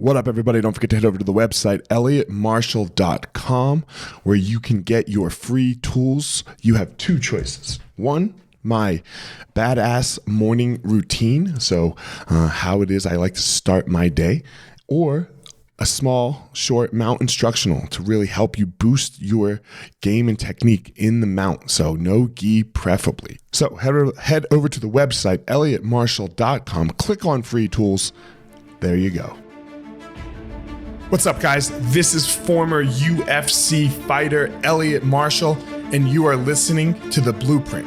What up, everybody? Don't forget to head over to the website, elliottmarshall.com, where you can get your free tools. You have two choices. One, my badass morning routine. So how it is I like to start my day, or a small, short mount instructional to really help you boost your game and technique in the mount. So no gi preferably. So head over to the website, elliottmarshall.com, click on free tools. There you go. What's up, guys? This is former UFC fighter Elliot Marshall, and you are listening to The Blueprint.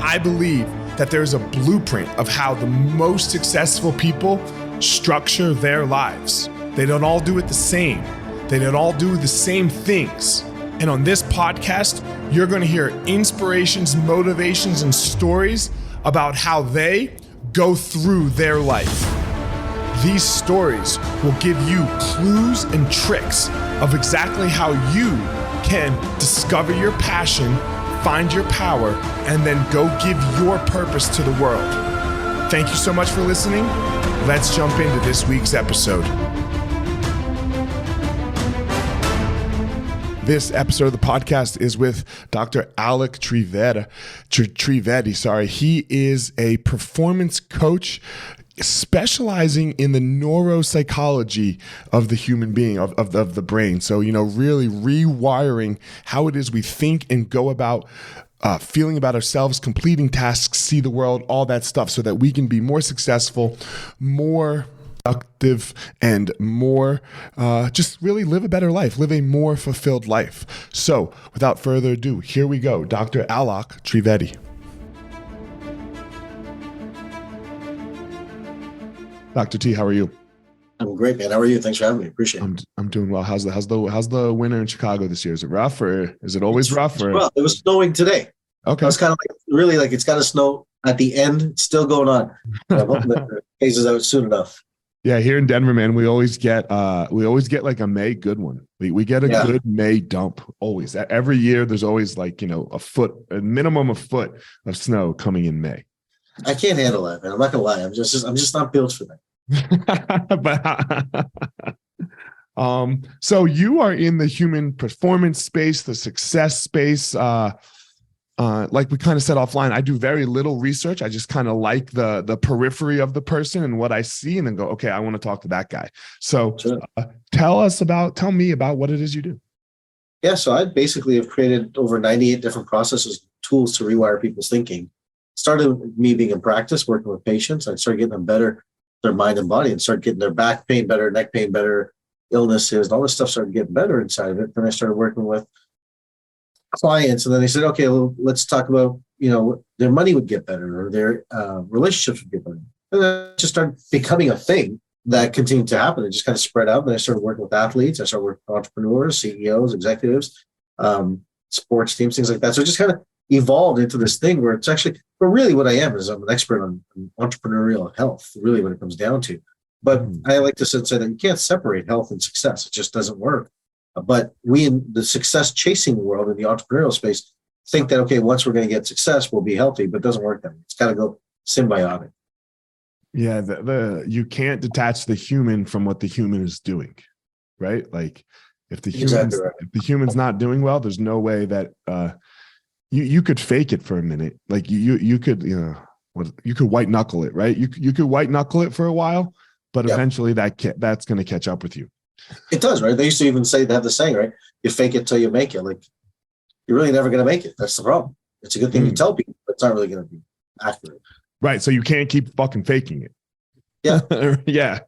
I believe that there's a blueprint of how the most successful people structure their lives. They don't all do it the same. They don't all do the same things. And on this podcast, you're going to hear inspirations, motivations, and stories about how they go through their life. These stories will give you clues and tricks of exactly how you can discover your passion, find your power, and then go give your purpose to the world. Thank you so much for listening. Let's jump into this week's episode. This episode of the podcast is with Dr. Alok Trivedi. He is a performance coach specializing in the neuropsychology of the human being, of the brain. So, really rewiring how it is we think and go about feeling about ourselves, completing tasks, see the world, all that stuff, so that we can be more successful, more productive, and more just really live a better life, live a more fulfilled life. So without further ado, here we go. Dr. Alok Trivedi. Dr. T, how are you? I'm great, man. How are you? Thanks for having me. Appreciate it. I'm doing well. How's the winter in Chicago this year? Is it rough, or is it always rough? Or? Well, it was snowing today. Okay. It's kind of like it's got to snow at the end. It's still going on. I'm hoping that it phases out soon enough. Yeah, here in Denver, man, we always get like a May good one. We get a good May dump always. Every year, there's always a minimum of foot of snow coming in May. I can't handle that, man. I'm not gonna lie. I'm just not built for that. So you are in the human performance space, the success space. Like we kind of said offline, I do very little research. I just kind of like the periphery of the person and what I see, and then go, okay, I want to talk to that guy. So sure. Tell me about what it is you do. Yeah, so I basically have created over 98 different processes, tools to rewire people's thinking. Started with me being in practice, working with patients. I started getting them better, their mind and body, and started getting their back pain better, neck pain better, illnesses, and all this stuff started getting better inside of it. Then I started working with clients, and then they said, okay, well, let's talk about, their money would get better, or their relationships would get better. And then it just started becoming a thing that continued to happen. It just kind of spread out. Then I started working with athletes. I started working with entrepreneurs, CEOs, executives, sports teams, things like that. So it just kind of evolved into this thing where it's actually, but really what I am is I'm an expert on entrepreneurial health, really what it comes down to. But I like to say that you can't separate health and success. It just doesn't work. But we in the success chasing world, in the entrepreneurial space, think that, okay, once we're going to get success, we'll be healthy, but it doesn't work that way. It's got to go symbiotic. Yeah, you can't detach the human from what the human is doing, right? Like if the human's not doing well, there's no way that you could fake it for a minute. Like you could, you could white knuckle it, right? You could white knuckle it for a while, but eventually that's going to catch up with you. It does, right? They used to even say, they have the saying, right? You fake it till you make it. Like you're really never going to make it. That's the problem. It's a good thing to tell people, but it's not really going to be accurate. Right. So you can't keep fucking faking it. Yeah. Yeah.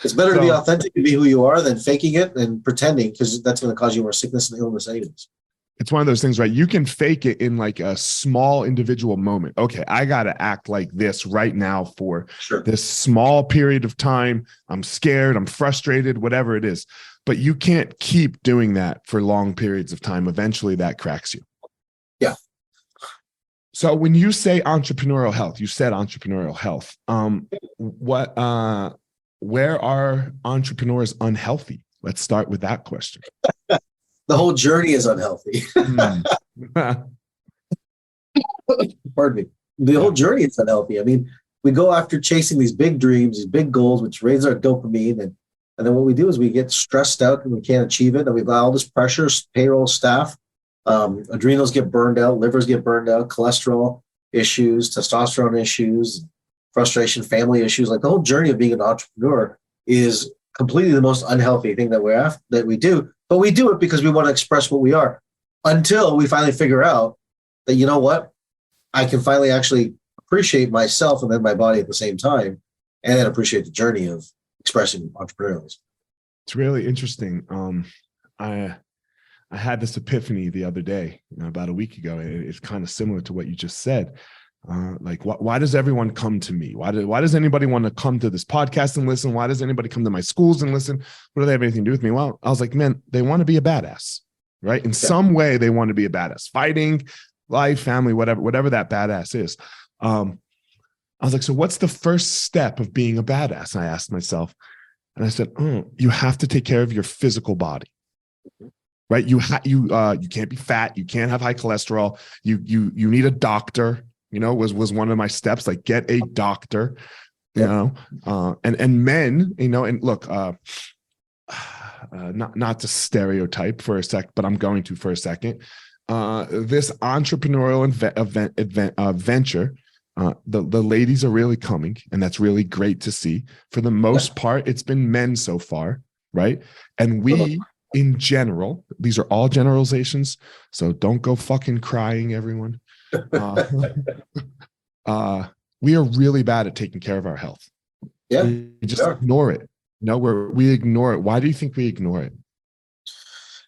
It's better to be authentic and be who you are than faking it and pretending, because that's going to cause you more sickness and illness anyways. It's one of those things, right? You can fake it in like a small individual moment. Okay, I got to act like this right now for this small period of time. I'm scared, I'm frustrated, whatever it is. But you can't keep doing that for long periods of time. Eventually that cracks you. Yeah. So when you say entrepreneurial health, you said entrepreneurial health. Where are entrepreneurs unhealthy? Let's start with that question. The whole journey is unhealthy. Pardon me. The whole journey is unhealthy. I mean, we go after chasing these big dreams, these big goals, which raise our dopamine. And then what we do is we get stressed out and we can't achieve it. And we've got all this pressure, payroll, staff, adrenals get burned out, livers get burned out, cholesterol issues, testosterone issues, frustration, family issues. Like the whole journey of being an entrepreneur is completely the most unhealthy thing that we do. But we do it because we want to express what we are until we finally figure out that, you know what, I can finally actually appreciate myself and then my body at the same time, and then appreciate the journey of expressing entrepreneurialism. It's really interesting. I had this epiphany the other day, about a week ago. It's kind of similar to what you just said. Like, why does everyone come to me? Why does anybody want to come to this podcast and listen? Why does anybody come to my schools and listen? What do they have anything to do with me? Well, I was like, man, they want to be a badass, right? In some way, they want to be a badass, fighting, life, family, whatever that badass is. I was like, so what's the first step of being a badass? And I asked myself, and I said, you have to take care of your physical body, right? You can't be fat. You can't have high cholesterol. You need a doctor. Was one of my steps, like get a doctor, and men, and look, not to stereotype for a sec, but I'm going to for a second. This entrepreneurial venture, the ladies are really coming, and that's really great to see. For the most part, it's been men so far, right? And we, in general, these are all generalizations, so don't go fucking crying, everyone. We are really bad at taking care of our health. Yeah, we just ignore it. We ignore it. Why do you think we ignore it?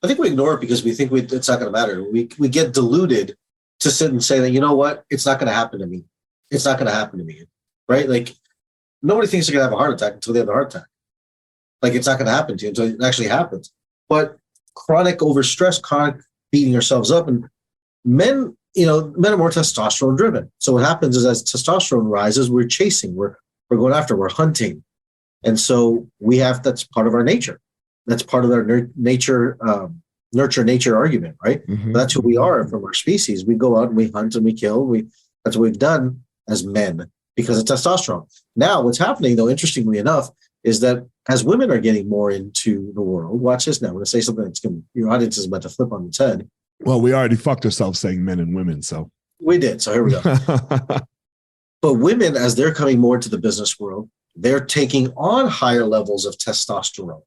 I think we ignore it because we think it's not going to matter. We get deluded to sit and say that, you know what, it's not going to happen to me. It's not going to happen to me, right? Like nobody thinks they're going to have a heart attack until they have a heart attack. Like it's not going to happen to you until it actually happens. But chronic overstress, chronic beating ourselves up, and men are more testosterone driven. So what happens is as testosterone rises, we're chasing, we're going after, we're hunting. And so that's part of our nature. That's part of our nurture nature argument, right? Mm-hmm. That's who we are from our species. We go out and we hunt and we kill. That's what we've done as men because of testosterone. Now what's happening though, interestingly enough, is that as women are getting more into the world, watch this now. I'm going to say something that's your audience is about to flip on its head. Well, we already fucked ourselves saying men and women, so. We did, so here we go. But women, as they're coming more into the business world, they're taking on higher levels of testosterone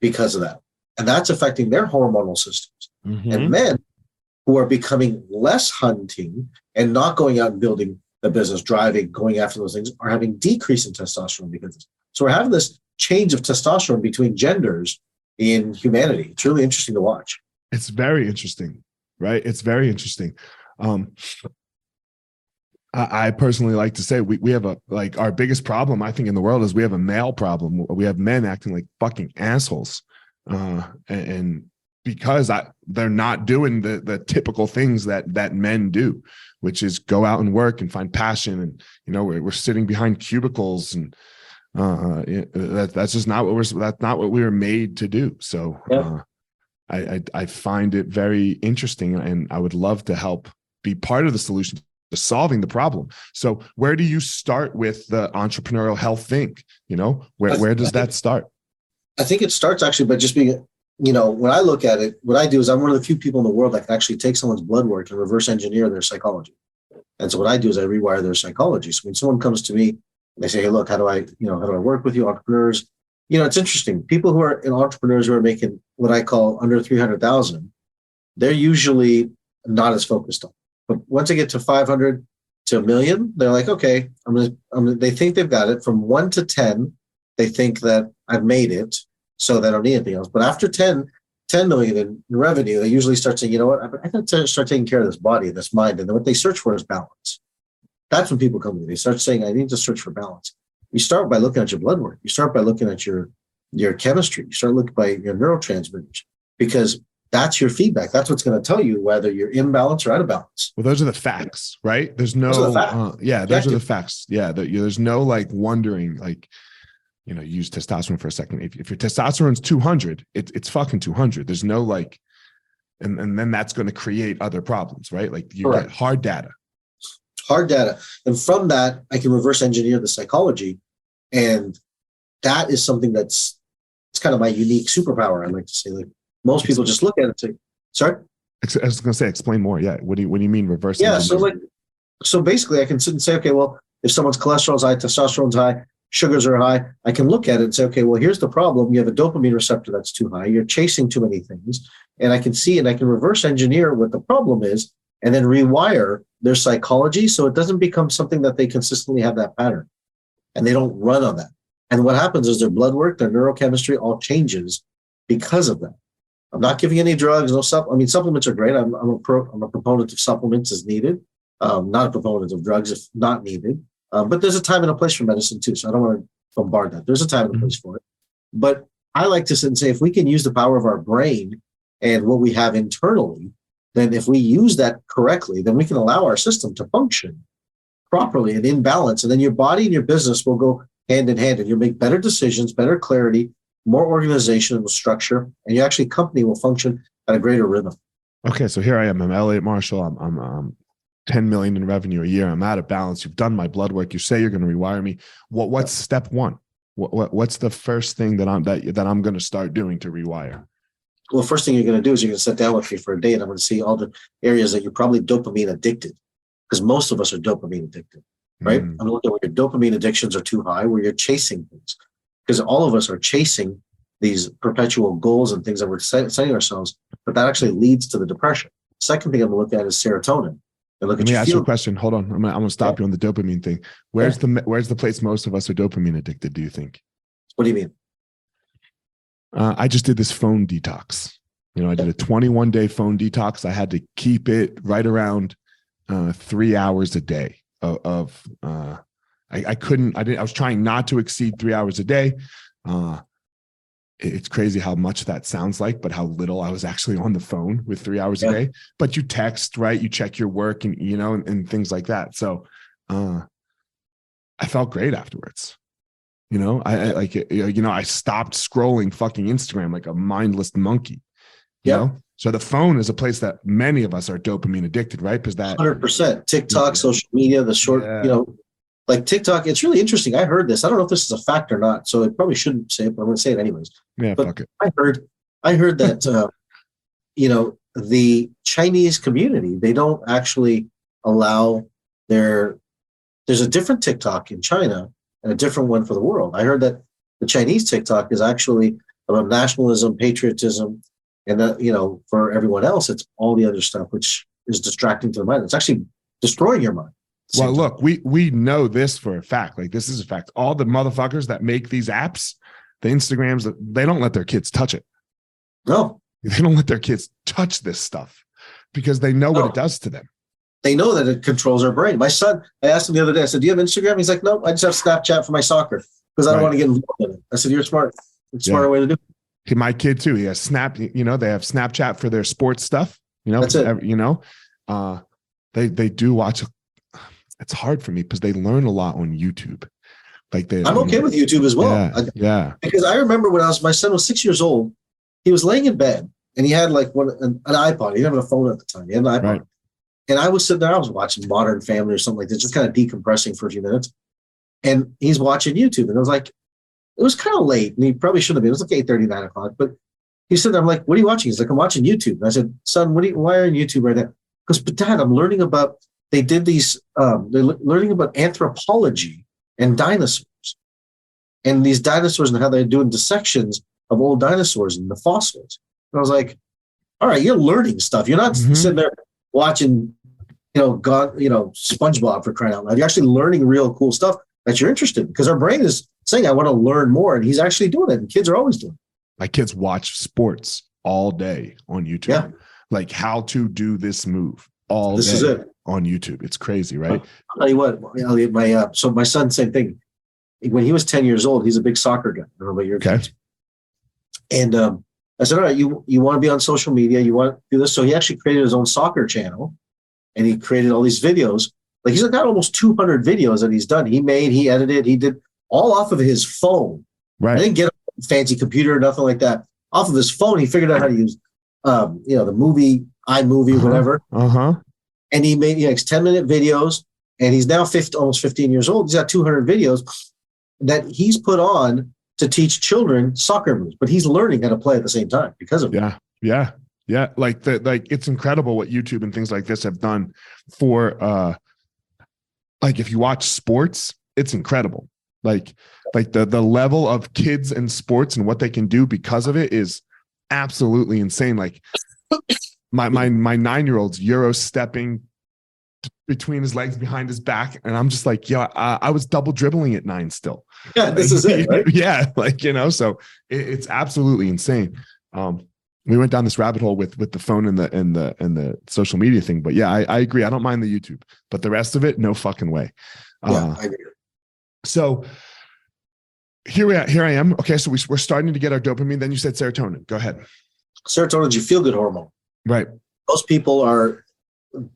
because of that. And that's affecting their hormonal systems. Mm-hmm. And men who are becoming less hunting and not going out and building the business, driving, going after those things, are having decrease in testosterone because of this. So we're having this change of testosterone between genders in humanity. It's really interesting to watch. It's very interesting, right? It's very interesting. I personally like to say we have our biggest problem, I think, in the world is we have a male problem. We have men acting like fucking assholes. And because they're not doing the typical things that men do, which is go out and work and find passion. And, we're sitting behind cubicles and that's just not what we were made to do. So, I find it very interesting, and I would love to help be part of the solution to solving the problem. So where do you start with the entrepreneurial health thing? Where does that start? I think it starts actually by just being, when I look at it, what I do is I'm one of the few people in the world that can actually take someone's blood work and reverse engineer their psychology. And so what I do is I rewire their psychology. So when someone comes to me and they say, hey, look, how do I work with you, entrepreneurs? It's interesting. People who are entrepreneurs who are making what I call under 300,000, they're usually not as focused on. But once they get to 500 to $1 million, they're like, okay, they think they've got it. From 1 to 10, they think that I've made it, so they don't need anything else. But after 10 million in revenue, they usually start saying, you know what, I got to start taking care of this body, this mind. And then what they search for is balance. That's when people come to me. They start saying, I need to search for balance. You start by looking at your blood work. You start by looking at your chemistry. You start looking by your neurotransmitters, because that's your feedback. That's what's going to tell you whether you're in balance or out of balance. Well, those are the facts, right? Those are the facts. Yeah. There's no wondering, use testosterone for a second. If your testosterone's 200, it's fucking 200. There's no and then that's going to create other problems, right? You get hard data. hard data. And from that, I can reverse engineer the psychology. And that is something it's kind of my unique superpower. I like to say, like most people just look at it and say, sorry? I was going to say, explain more. Yeah. What do you mean reverse Yeah. engineering? So basically I can sit and say, okay, well, if someone's cholesterol's high, testosterone's high, sugars are high, I can look at it and say, okay, well, here's the problem. You have a dopamine receptor that's too high. You're chasing too many things. And I can see and I can reverse engineer what the problem is and then rewire their psychology so it doesn't become something that they consistently have that pattern and they don't run on that. And what happens is their blood work, their neurochemistry all changes because of that. I'm not giving any drugs, supplements are great. I'm a proponent of supplements as needed. Not a proponent of drugs if not needed. But there's a time and a place for medicine too. So I don't want to bombard that. There's a time and a place for it. But I like to sit and say, if we can use the power of our brain and what we have internally, then if we use that correctly, then we can allow our system to function properly and in balance. And then your body and your business will go hand in hand and you'll make better decisions, better clarity, more organizational structure, and your actually company will function at a greater rhythm. Okay. So here I am. I'm Elliot Marshall. I'm 10 million in revenue a year. I'm out of balance. You've done my blood work. You say you're going to rewire me. What's step one? What's the first thing that I'm going to start doing to rewire? Well, first thing you're going to do is you're going to sit down with me for a day and I'm going to see all the areas that you're probably dopamine addicted, because most of us are dopamine addicted, right? I'm going to look at where your dopamine addictions are too high, where you're chasing things, because all of us are chasing these perpetual goals and things that we're setting ourselves, but that actually leads to the depression. Second thing I'm going to look at is serotonin. Let me ask you a question. Hold on. I'm going to stop you on the dopamine thing. Where's the place most of us are dopamine addicted, do you think? What do you mean? I just did this phone detox. I did a 21-day phone detox. I had to keep it right around 3 hours a day I was trying not to exceed 3 hours a day. It's crazy how much that sounds like, but how little I was actually on the phone with 3 hours a day. But you text, right? You check your work and, and things like that. So I felt great afterwards. I stopped scrolling fucking Instagram like a mindless monkey. You know? So the phone is a place that many of us are dopamine addicted, right? Because that 100%. TikTok, social media, the short, like TikTok, it's really interesting. I heard this. I don't know if this is a fact or not, so I probably shouldn't say it, but I'm going to say it anyways. Yeah, but fuck it. I heard that, the Chinese community, they don't actually allow there's a different TikTok in China and a different one for the world. I heard that the Chinese TikTok is actually about nationalism, patriotism, and that, for everyone else, it's all the other stuff, which is distracting to the mind. It's actually destroying your mind. Well, look, we know this for a fact. Like, this is a fact. All the motherfuckers that make these apps, the Instagrams, they don't let their kids touch it. No. They don't let their kids touch this stuff because they know what it does to them. They know that it controls our brain. My son, I asked him the other day, I said, do you have Instagram? He's like, no, I just have Snapchat for my soccer because I don't want to get involved in it. I said, you're smart. It's a smarter way to do it. My kid too. He has they have Snapchat for their sports stuff. That's it. They do watch. It's hard for me because they learn a lot on YouTube. I'm okay with YouTube as well. Yeah. Because I remember when my son was 6 years old, he was laying in bed and he had like an iPod. He didn't have a phone at the time. He had an iPod. Right. And I was sitting there, I was watching Modern Family or something like that, just kind of decompressing for a few minutes. And he's watching YouTube. And I was like, it was kind of late. And he probably shouldn't have been. It was like 8:30, 9 o'clock. But he said, I'm like, what are you watching? He's like, I'm watching YouTube. And I said, son, why are you on YouTube right now? Because, but Dad, I'm learning about, they did these, they're learning about anthropology and dinosaurs. And these dinosaurs and how they're doing dissections of old dinosaurs and the fossils. And I was like, all right, you're learning stuff. You're not sitting there watching, SpongeBob for crying out loud. You're actually learning real cool stuff that you're interested in because our brain is saying, I want to learn more. And he's actually doing it. And kids are always doing it. My kids watch sports all day on YouTube. Yeah. Like how to do this move all this day is it. On YouTube. It's crazy, right? I'll tell you what, Elliot, so my son, same thing. When he was 10 years old, he's a big soccer guy. I don't know about your kids. And I said, all right, you want to be on social media, you want to do this. So he actually created his own soccer channel and he created all these videos. Like he's got almost 200 videos that he's done. He edited, he did all off of his phone. Right. I didn't get a fancy computer or nothing like that. Off of his phone, he figured out how to use, the movie, iMovie, whatever. Uh-huh. And he made 10-minute videos. And he's now almost 15 years old. He's got 200 videos that he's put on to teach children soccer moves, but he's learning how to play at the same time because of it. Yeah. Like it's incredible what YouTube and things like this have done for, like if you watch sports, it's incredible. Like the level of kids and sports and what they can do because of it is absolutely insane. Like my 9-year-old's Euro stepping between his legs behind his back, and I'm just like, I was double dribbling at 9 still. Yeah, this is it, right? Yeah, like so it's absolutely insane. We went down this rabbit hole with the phone and the social media thing, but yeah, I agree. I don't mind the YouTube, but the rest of it, no fucking way. Yeah, I agree. So here I am. Okay, so we're starting to get our dopamine. Then you said serotonin. Go ahead. Serotonin is your feel-good hormone. Right. Most people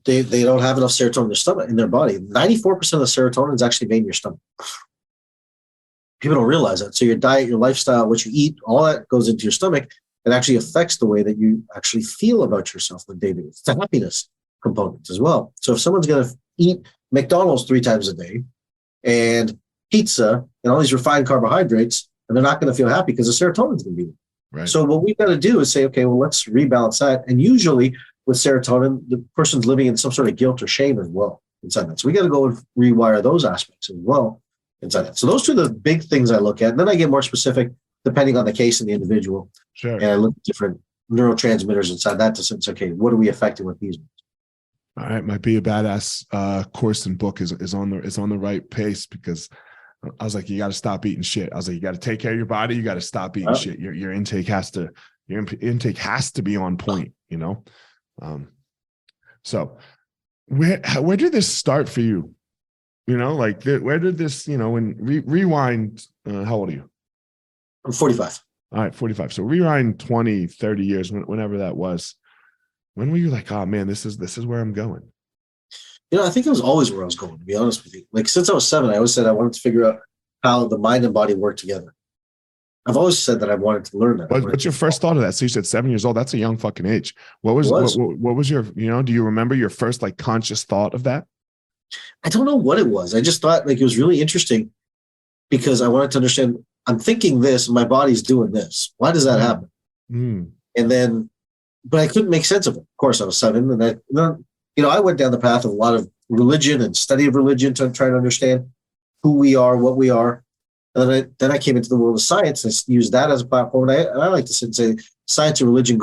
they don't have enough serotonin in their stomach, in their body. 94% of the serotonin is actually made in your stomach. People don't realize that. So your diet, your lifestyle, what you eat, all that goes into your stomach. It actually affects the way that you actually feel about yourself on a day-to-day. It's the happiness component as well. So if someone's going to eat McDonald's 3 times a day and pizza and all these refined carbohydrates, and they're not going to feel happy because the serotonin is going to be there. Right. So what we've got to do is say, okay, well, let's rebalance that. And usually with serotonin, the person's living in some sort of guilt or shame as well inside that. So we got to go and rewire those aspects as well inside that. So those are the big things I look at. And then I get more specific depending on the case and the individual. Sure. And I look at different neurotransmitters inside that to say, okay, what are we affecting with these? All right, might be a badass course and book is on the right pace, because I was like, you got to stop eating shit. I was like, you got to take care of your body. You got to stop eating shit. Your intake has to be on point, So where did this start for you? Where did this, when rewind, how old are you? I'm 45. All right, 45. So rewind 20, 30 years, whenever that was. When were you like, oh man, this is where I'm going? I think it was always where I was going, to be honest with you. Like since I was 7, I always said I wanted to figure out how the mind and body work together. I've always said that I wanted to learn that. What's your first thought of that? So you said 7 years old. That's a young fucking age. What was your, do you remember your first like conscious thought of that? I don't know what it was. I just thought like it was really interesting because I wanted to understand, I'm thinking this, my body's doing this. Why does that happen? And then, but I couldn't make sense of it. Of course, I was 7, and I went down the path of a lot of religion and study of religion to try to understand who we are, what we are. And then I came into the world of science and used that as a platform. And I like to say science and religion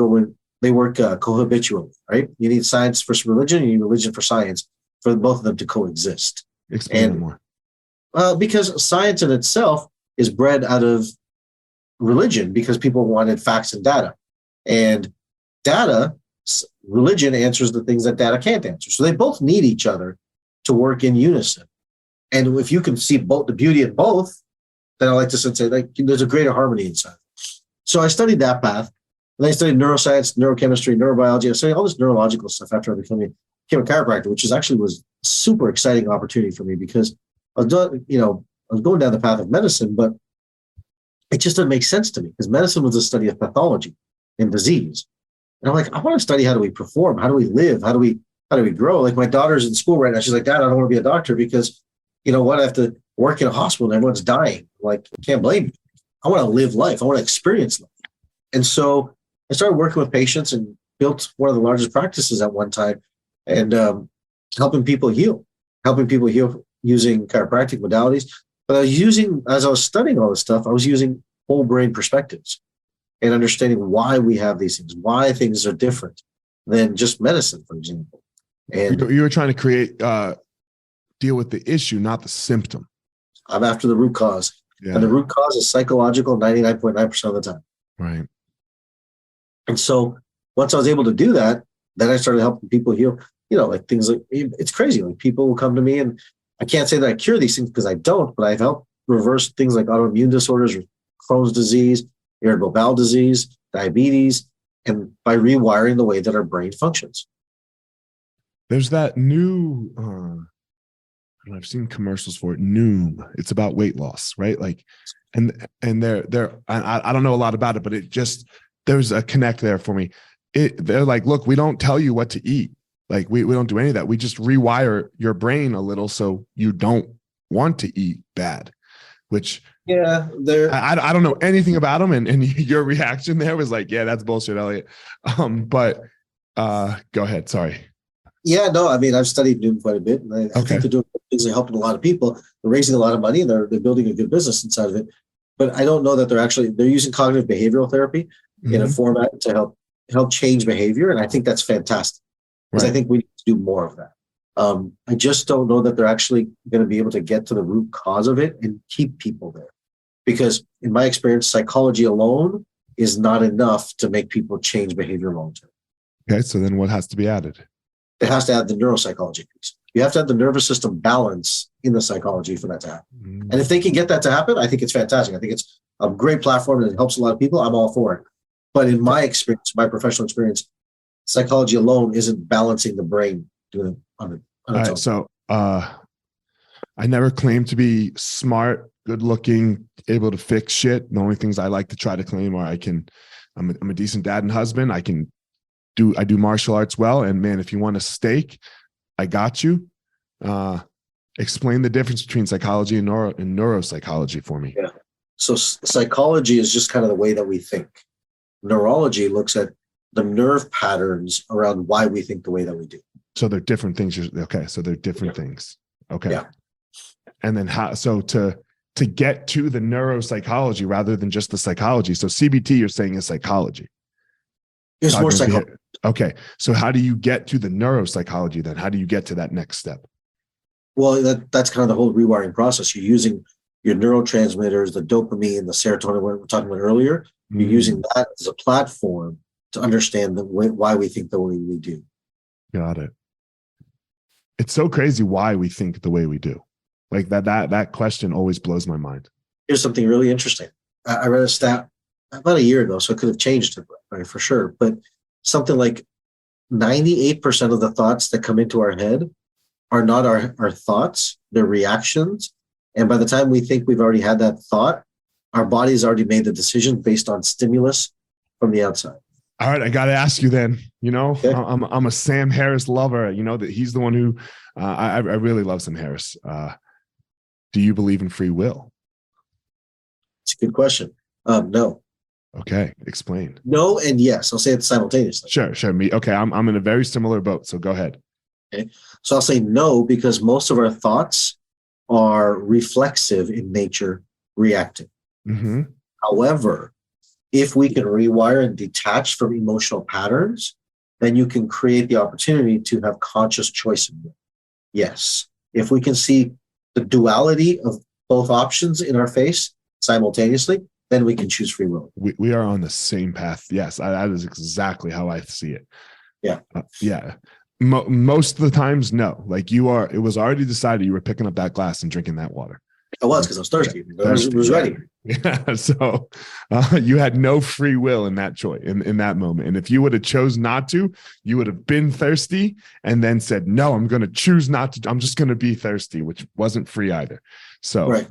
they work cohabitually, right? You need science for religion, you need religion for science, for both of them to coexist. Explain more. Because science in itself is bred out of religion because people wanted facts and data. And religion answers the things that data can't answer. So they both need each other to work in unison. And if you can see both the beauty in both, then I like to say like there's a greater harmony inside. So I studied that path. And I studied neuroscience, neurochemistry, neurobiology. I studied all this neurological stuff after I became a chiropractor, which was a super exciting opportunity for me because I was going down the path of medicine, but it just doesn't make sense to me because medicine was the study of pathology and disease. And I'm like, I want to study how do we perform? How do we live? How do we grow? Like my daughter's in school right now. She's like, Dad, I don't want to be a doctor because I have to work in a hospital and everyone's dying. I'm like, I can't blame you. I want to live life. I want to experience life. And so I started working with patients and built one of the largest practices at one time and helping people heal using chiropractic modalities. But as I was studying all this stuff, I was using whole brain perspectives and understanding why we have these things, why things are different than just medicine, for example. And you were trying to deal with the issue, not the symptom. I'm after the root cause. Yeah. And the root cause is psychological 99.9% of the time. Right. And so once I was able to do that, then I started helping people heal, like things like, it's crazy. Like people will come to me and I can't say that I cure these things because I don't, but I've helped reverse things like autoimmune disorders, Crohn's disease, irritable bowel disease, diabetes, and by rewiring the way that our brain functions. There's that new, I've seen commercials for it. Noom. It's about weight loss, right? Like, and they're I don't know a lot about it, but there's a connect there for me. They're like, look, we don't tell you what to eat. Like we don't do any of that. We just rewire your brain a little so you don't want to eat bad, which I don't know anything about them. And your reaction there was like, yeah, that's bullshit, Elliot. But go ahead. Sorry. Yeah, no, I mean, I've studied Newton quite a bit, and I think they're doing things. They're helping a lot of people. They're raising a lot of money, and they're building a good business inside of it. But I don't know that they're using cognitive behavioral therapy in a format to help change behavior, and I think that's fantastic because I think we need to do more of that. I just don't know that they're actually going to be able to get to the root cause of it and keep people there, because in my experience, psychology alone is not enough to make people change behavior long term. Okay, so then what has to be added? It has to add the neuropsychology piece. You have to have the nervous system balance in the psychology for that to happen. And if they can get that to happen, I think it's fantastic. I think it's a great platform and it helps a lot of people. I'm all for it. But in my experience, my professional experience, psychology alone isn't balancing the brain doing it on its own. So I never claimed to be smart, good looking, able to fix shit. The only things I like to try to claim are I'm a decent dad and husband. I do martial arts well. And man, if you want a steak, I got you. Explain the difference between psychology and neuropsychology for me. Yeah. So psychology is just kind of the way that we think. Neurology looks at the nerve patterns around why we think the way that we do. So they're different things. Okay. So they're different things. Okay. Yeah. And then so to get to the neuropsychology rather than just the psychology. So CBT, you're saying, is psychology. There's more psychology. Okay. So how do you get to the neuropsychology then? How do you get to that next step? Well, that's kind of the whole rewiring process. You're using your neurotransmitters, the dopamine, the serotonin we were talking about earlier. You're using that as a platform to understand why we think the way we do. Got it. It's so crazy why we think the way we do. Like that question always blows my mind. Here's something really interesting. I read a stat about a year ago, so it could have changed it, right, for sure. But something like 98% of the thoughts that come into our head are not our thoughts, they're reactions. And by the time we think we've already had that thought, our body's already made the decision based on stimulus from the outside. All right, I got to ask you then, okay. I'm a Sam Harris lover, that he's the one who, I really love Sam Harris. Do you believe in free will? It's a good question. No. Okay, explain. No and yes. I'll say it simultaneously. Sure. Okay, I'm in a very similar boat, so go ahead. Okay, so I'll say no because most of our thoughts are reflexive in nature, reactive. Mm-hmm. However, if we can rewire and detach from emotional patterns, then you can create the opportunity to have conscious choice in it. Yes. If we can see the duality of both options in our face simultaneously, then we can choose free will. We are on the same path. Yes, that is exactly how I see it. Yeah. Yeah. Most of the times, no. Like it was already decided you were picking up that glass and drinking that water. I was because I was thirsty. I was ready. Yeah. So you had no free will in that choice, in that moment. And if you would have chose not to, you would have been thirsty and then said, no, I'm going to choose not to. I'm just going to be thirsty, which wasn't free either. So right.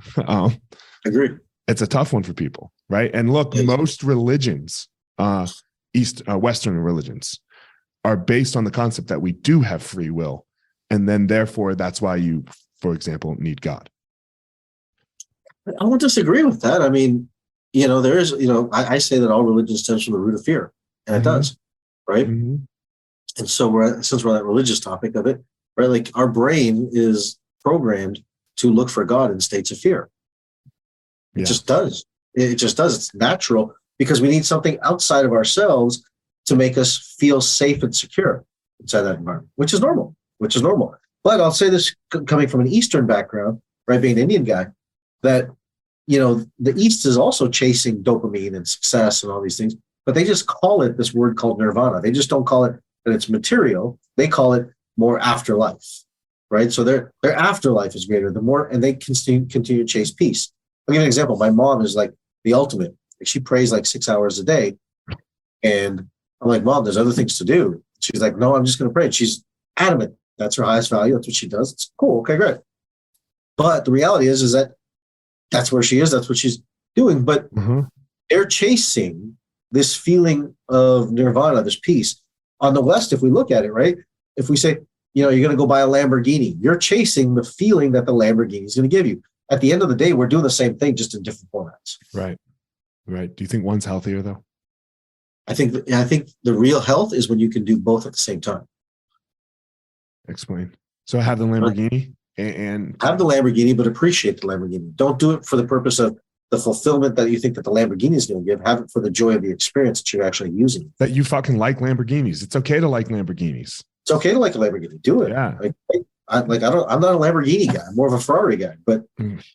Agree. It's a tough one for people. Right. And look, most religions, Western religions, are based on the concept that we do have free will. And then therefore, that's why you, for example, need God. I won't disagree with that. I mean, there is, I say that all religion stems from the root of fear, and it does, right? Mm-hmm. And so since we're on that religious topic of it, right, like our brain is programmed to look for God in states of fear. It just does. It just does. It's natural because we need something outside of ourselves to make us feel safe and secure inside that environment, which is normal. But I'll say this coming from an Eastern background, right, being an Indian guy, that, the East is also chasing dopamine and success and all these things, but they just call it this word called nirvana. They just don't call it that it's material. They call it more afterlife, right? So their afterlife is greater, and they continue to chase peace. I'll give you an example. My mom is like the ultimate. She prays like 6 hours a day. And I'm like, Mom, there's other things to do. She's like, no, I'm just going to pray. And she's adamant. That's her highest value. That's what she does. It's cool. Okay, great. But the reality is that that's where she is. That's what she's doing. But they're chasing this feeling of nirvana, this peace. On the West, if we look at it, right, if we say, you're going to go buy a Lamborghini, you're chasing the feeling that the Lamborghini is going to give you. At the end of the day, we're doing the same thing, just in different formats. Right. Do you think one's healthier though? I think the real health is when you can do both at the same time. Explain. So have the Lamborghini and have the Lamborghini, but appreciate the Lamborghini. Don't do it for the purpose of the fulfillment that you think that the Lamborghini is going to give. Have it for the joy of the experience that you're actually using. That you fucking like Lamborghinis. It's okay to like Lamborghinis. It's okay to like a Lamborghini. Do it. Yeah. I'm not a Lamborghini guy. I'm more of a Ferrari guy. But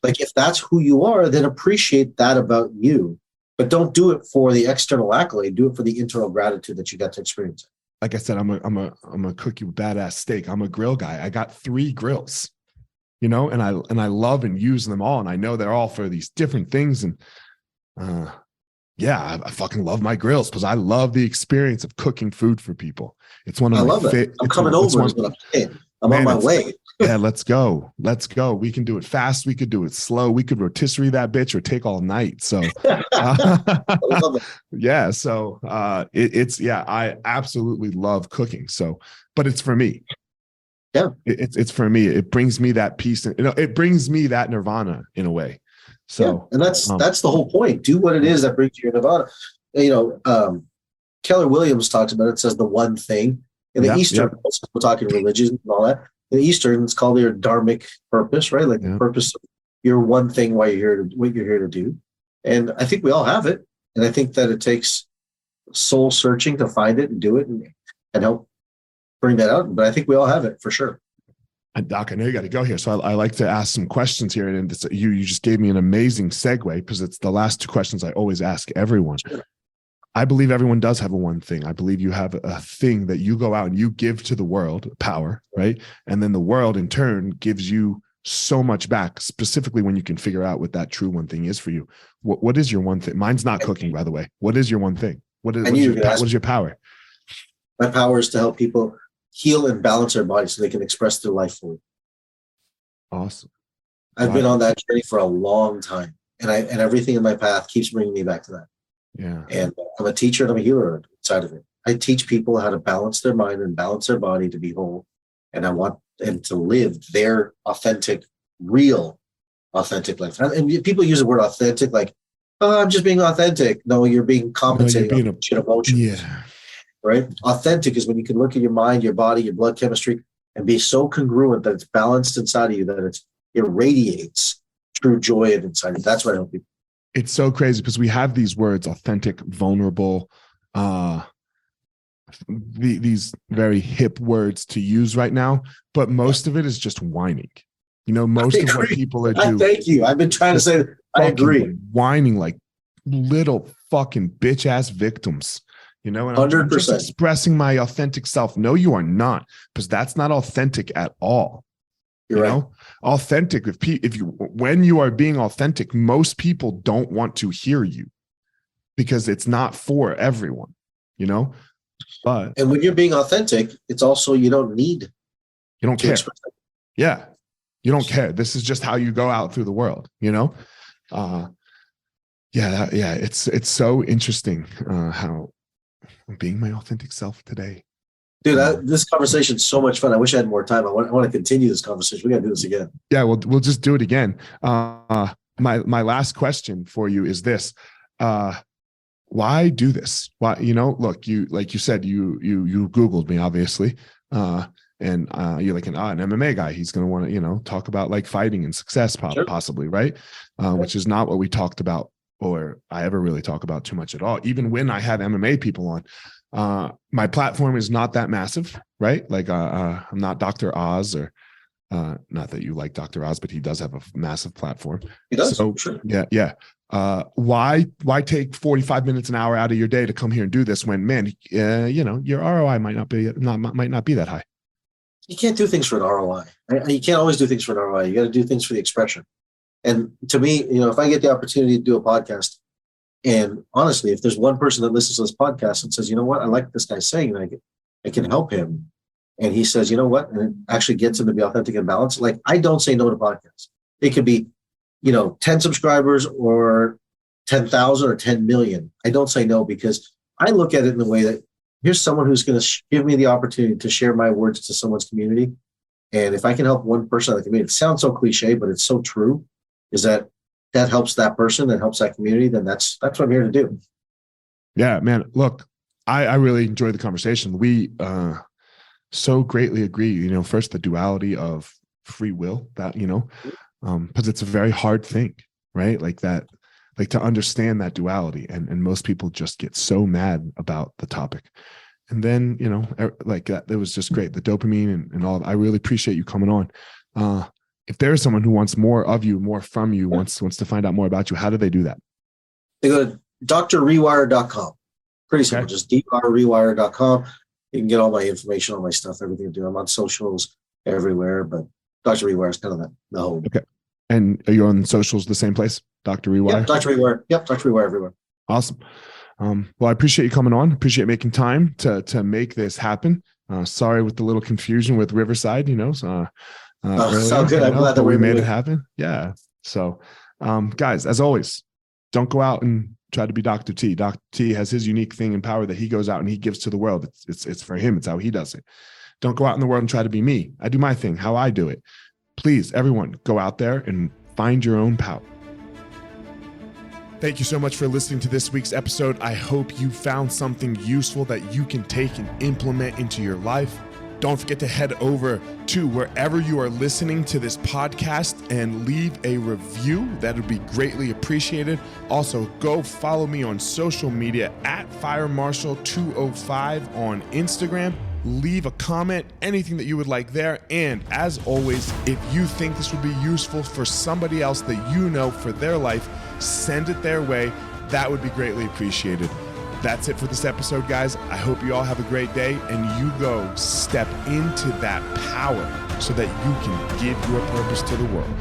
like, if that's who you are, then appreciate that about you. But don't do it for the external accolade. Do it for the internal gratitude that you got to experience. Like I said, I'm a cook you badass steak. I'm a grill guy. I got 3 grills, and I love and use them all. And I know they're all for these different things. And I fucking love my grills because I love the experience of cooking food for people. It's one of my favorite. I'm coming over. I'm on my way. Yeah, let's go. We can do it fast. We could do it slow. We could rotisserie that bitch or take all night. So, yeah. So, I absolutely love cooking. So, but it's for me. Yeah, it's for me. It brings me that peace, and it brings me that nirvana in a way. So, and that's the whole point. Do what it is that brings you your nirvana. Keller Williams talks about it. Says the one thing in the Eastern. We're talking religion and all that. In the Eastern, it's called your dharmic purpose, right? Like the purpose of your what you're here to do. And I think we all have it. And I think that it takes soul searching to find it and do it and help bring that out. But I think we all have it for sure. And Doc, I know you got to go here. So I like to ask some questions here. And you just gave me an amazing segue because it's the last 2 questions I always ask everyone. Sure. I believe everyone does have a one thing. I believe you have a thing that you go out and you give to the world, power, right? And then the world in turn gives you so much back, specifically when you can figure out what that true one thing is for you. What is your one thing? Mine's not cooking, by the way. What is your one thing? What is your power? My power is to help people heal and balance their body so they can express their life fully. Awesome. I've been on that journey for a long time, and everything in my path keeps bringing me back to that. Yeah. And I'm a teacher and I'm a healer inside of it. I teach people how to balance their mind and balance their body to be whole. And I want them to live their authentic, real, authentic life. And people use the word authentic like, oh, I'm just being authentic. No, you're being compensating on emotions. Yeah. Right? Authentic is when you can look at your mind, your body, your blood chemistry, and be so congruent that it's balanced inside of you, that it radiates true joy inside you. That's what I help people. It's so crazy because we have these words, authentic, vulnerable, these very hip words to use right now, but most of it is just whining. Most of what people are doing. Thank you. I've been trying to say that. I agree. Whining like little fucking bitch ass victims. And I'm just expressing my authentic self. No, you are not, because that's not authentic at all. You're right. Authentic. When you are being authentic, most people don't want to hear you because it's not for everyone, But and when you're being authentic, it's also you don't care. Yeah, you don't care. This is just how you go out through the world, It's so interesting how I'm being my authentic self today. Dude, this conversation is so much fun. I wish I had more time. I want to continue this conversation. We got to do this again. Yeah, we'll just do it again. My last question for you is this: why do this? Why, look, like you said, you Googled me, obviously, and you're like an MMA guy. He's going to want to talk about like fighting and success, possibly, right? Which is not what we talked about, or I ever really talk about too much at all. Even when I have MMA people on. My platform is not that massive, right? Like I'm not Dr. Oz, or not that you like Dr. Oz, but he does have a massive platform. He does. So, sure. Yeah. Why take 45 minutes, an hour out of your day to come here and do this when, man, your ROI might not be that high. You can't do things for an ROI. You can't always do things for an ROI. You got to do things for the expression. And to me, if I get the opportunity to do a podcast, and honestly, if there's one person that listens to this podcast and says, you know what, I like this guy saying, and I can help him. And he says, you know what, and it actually gets him to be authentic and balanced. Like, I don't say no to podcasts. It could be, 10 subscribers or 10,000 or 10 million. I don't say no, because I look at it in the way that here's someone who's going to give me the opportunity to share my words to someone's community. And if I can help one person in the community, it sounds so cliche, but it's so true, is that helps that person, that helps that community, then that's what I'm here to do. Yeah, man. Look, I really enjoyed the conversation. We so greatly agree, first the duality of free will, that, because it's a very hard thing, right? Like that, like to understand that duality. And most people just get so mad about the topic. And then, like that, it was just great. The dopamine and all. I really appreciate you coming on. If there's someone who wants more of you, more from you, wants to find out more about you, how do they do that? They go to drrewire.com. Pretty simple, just drrewire.com. You can get all my information, all my stuff, everything I do. I'm on socials everywhere, but Dr. Rewire is kind of the home. Okay. And are you on socials the same place? Dr. Rewire? Yep, Dr. Rewire. Yep, Dr. Rewire everywhere. Awesome. Well, I appreciate you coming on. Appreciate making time to make this happen. Sorry with the little confusion with Riverside, so sounds good. I'm glad that we made it happen. Yeah. So, guys, as always, don't go out and try to be Dr. T. Dr. T has his unique thing and power that he goes out and he gives to the world. It's for him. It's how he does it. Don't go out in the world and try to be me. I do my thing, how I do it. Please, everyone, go out there and find your own power. Thank you so much for listening to this week's episode. I hope you found something useful that you can take and implement into your life. Don't forget to head over to wherever you are listening to this podcast and leave a review. That would be greatly appreciated. Also, go follow me on social media at FireMarshal205 on Instagram. Leave a comment, anything that you would like there. And as always, if you think this would be useful for somebody else that you know for their life, send it their way. That would be greatly appreciated. That's it for this episode, guys. I hope you all have a great day and you go step into that power so that you can give your purpose to the world.